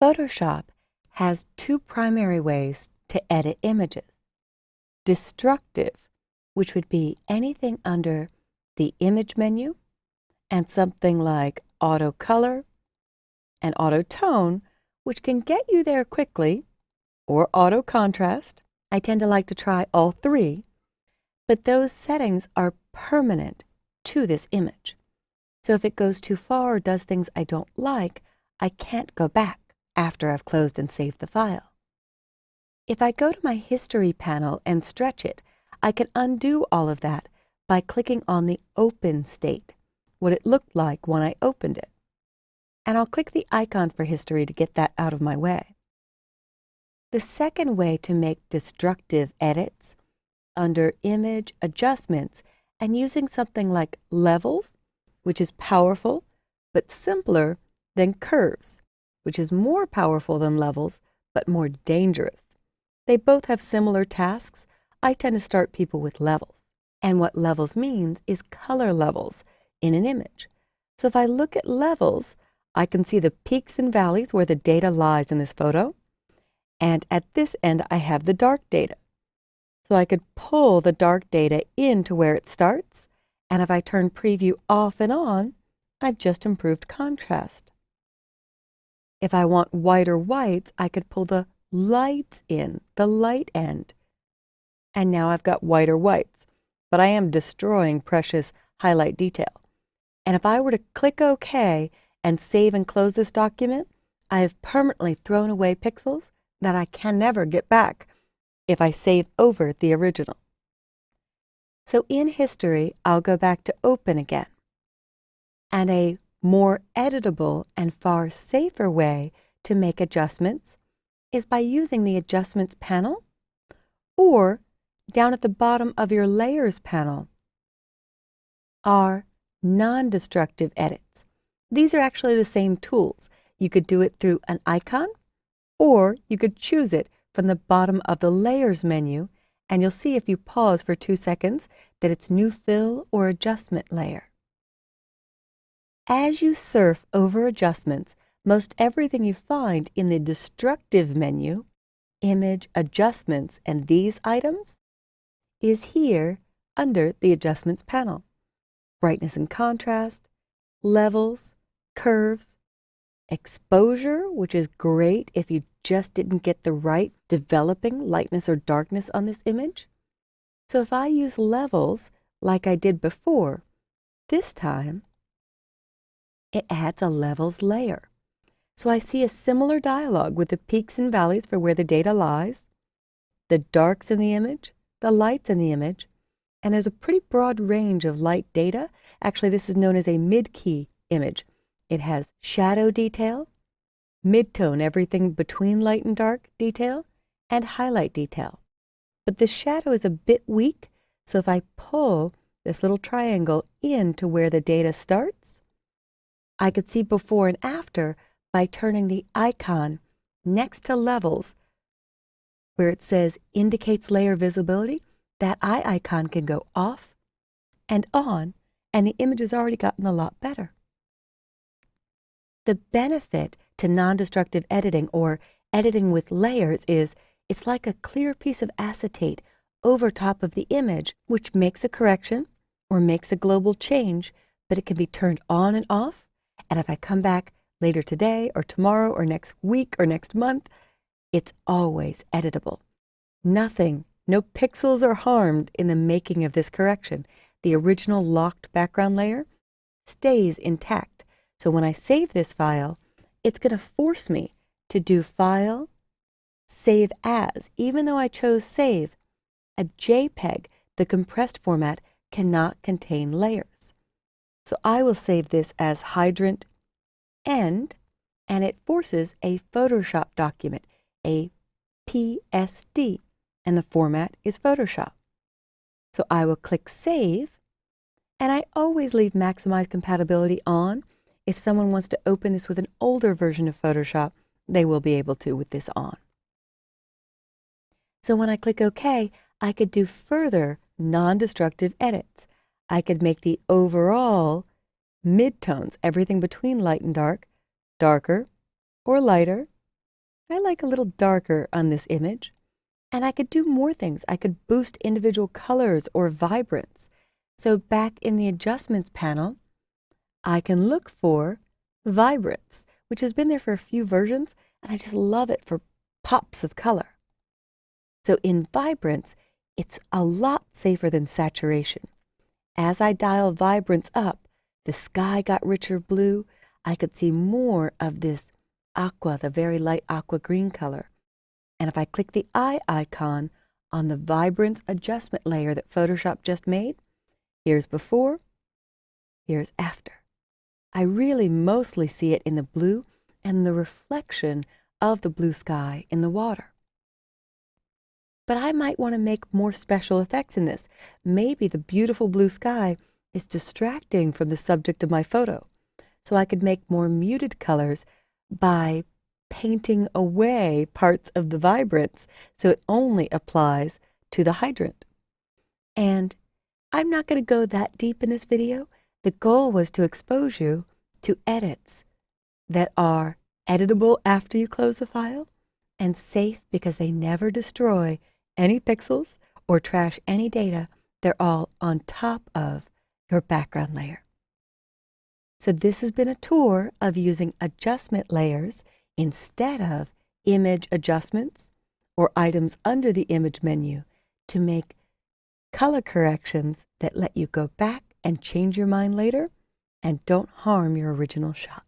Photoshop has two primary ways to edit images. Destructive, which would be anything under the image menu, and something like auto color and auto tone, which can get you there quickly, or auto contrast. I tend to like to try all three, but those settings are permanent to this image. So if it goes too far or does things I don't like, I can't go back after I've closed and saved the file. If I go to my History panel and stretch it, I can undo all of that by clicking on the Open state, what it looked like when I opened it. And I'll click the icon for History to get that out of my way. The second way to make destructive edits under Image Adjustments and using something like Levels, which is powerful but simpler than Curves, which is more powerful than Levels but more dangerous. They both have similar tasks. I tend to start people with Levels. And what Levels means is color levels in an image. So if I look at Levels, I can see the peaks and valleys where the data lies in this photo. And at this end, I have the dark data. So I could pull the dark data into where it starts. And if I turn preview off and on, I've just improved contrast. If I want whiter whites, I could pull the lights in, the light end. And now I've got whiter whites, but I am destroying precious highlight detail. And if I were to click OK and save and close this document, I have permanently thrown away pixels that I can never get back if I save over the original. So in History, I'll go back to Open again. And a more editable and far safer way to make adjustments is by using the Adjustments panel, or down at the bottom of your Layers panel are non-destructive edits. These are actually the same tools. You could do it through an icon, or you could choose it from the bottom of the Layers menu, and you'll see if you pause for 2 seconds that it's New Fill or Adjustment Layer. As you surf over adjustments, most everything you find in the Destructive menu, Image Adjustments, and these items, is here under the Adjustments panel. Brightness and contrast, levels, curves, exposure, which is great if you just didn't get the right developing lightness or darkness on this image. So if I use levels like I did before, this time it adds a levels layer. So I see a similar dialog with the peaks and valleys for where the data lies, the darks in the image, the lights in the image, and there's a pretty broad range of light data. Actually, this is known as a mid-key image. It has shadow detail, mid-tone, everything between light and dark detail, and highlight detail. But the shadow is a bit weak, so if I pull this little triangle into where the data starts, I could see before and after by turning the icon next to Levels, where it says Indicates Layer Visibility. That eye icon can go off and on, and the image has already gotten a lot better. The benefit to non-destructive editing, or editing with layers, is it's like a clear piece of acetate over top of the image, which makes a correction or makes a global change, but it can be turned on and off. And if I come back later today or tomorrow or next week or next month, it's always editable. No pixels are harmed in the making of this correction. The original locked background layer stays intact. So when I save this file, it's going to force me to do File, Save As. Even though I chose Save, a JPEG, the compressed format, cannot contain layers. So I will save this as Hydrant End, and it forces a Photoshop document, a PSD. And the format is Photoshop. So I will click Save, and I always leave Maximize Compatibility on. If someone wants to open this with an older version of Photoshop, they will be able to with this on. So when I click OK, I could do further non-destructive edits. I could make the overall midtones, everything between light and dark, darker or lighter, I like a little darker on this image. And I could do more things. I could boost individual colors or vibrance. So back in the adjustments panel, I can look for vibrance, which has been there for a few versions, and I just love it for pops of color. So in vibrance, it's a lot safer than saturation. As I dial vibrance up, the sky got richer blue. I could see more of this aqua, the very light aqua green color. And if I click the eye icon on the vibrance adjustment layer that Photoshop just made, here's before, here's after. I really mostly see it in the blue and the reflection of the blue sky in the water. But I might want to make more special effects in this. Maybe the beautiful blue sky is distracting from the subject of my photo. So I could make more muted colors by painting away parts of the vibrance so it only applies to the hydrant. And I'm not going to go that deep in this video. The goal was to expose you to edits that are editable after you close the file and safe because they never destroy any pixels or trash any data. They're all on top of your background layer. So this has been a tour of using adjustment layers instead of image adjustments or items under the image menu to make color corrections that let you go back and change your mind later and don't harm your original shot.